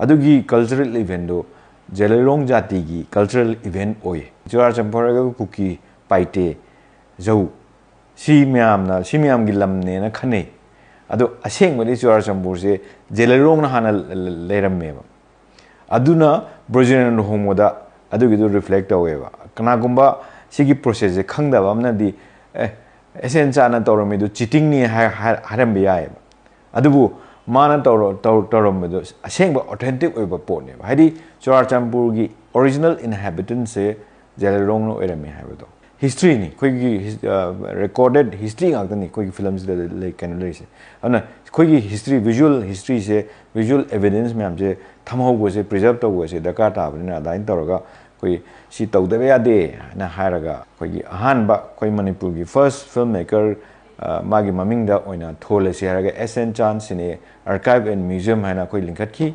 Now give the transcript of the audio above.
अदुगी cultural event दो जेलेरोंग जाति की कल्चरल इवेंट ओए चुराचंपुर कुकी पाइटे जौ सी म्याम की लमने न खने अदो असेंगबदि चुराचंपुर से जेलेरोंग न हाना लेरमेबा अदुना ब्रोजेन होमोदा अदुगिदो रिफ्लेक्ट तवेबा कनागुंबा सिगी प्रोसेस से खंगदबा अमनदी एसेन चाना तौरमेदो चीटिंग नि हारम याएबा अदुबु माना तौरमेदो असेंग ऑथेंटिक ओइबा पोने हाइदि चुराचंपुर की ओरिजिनल इनहेबिटेंट से जेलेरोंग नो एरमे हाइबदो हिस्ट्री नि कोई रिकॉर्डेड हिस्ट्री गाक्तनी कोई फिल्म्स ले कैन लेसे अना कोई हिस्ट्री विजुअल हिस्ट्री से विजुअल एविडेंस में हमसे थमहौगो से प्रिजर्व तौगो से दरकार ताबनिना अदाइन तौरगा कोई सी तौदबे यादे ना हायरगा कोई अहानबा कोई मणिपुर की फर्स्ट फिल्म मेकर मागी ममिंगदा ओइना थोले से हायरगा एसएन चांस सिने आर्काइव एंड म्यूजियम हाइना कोई लिंकत की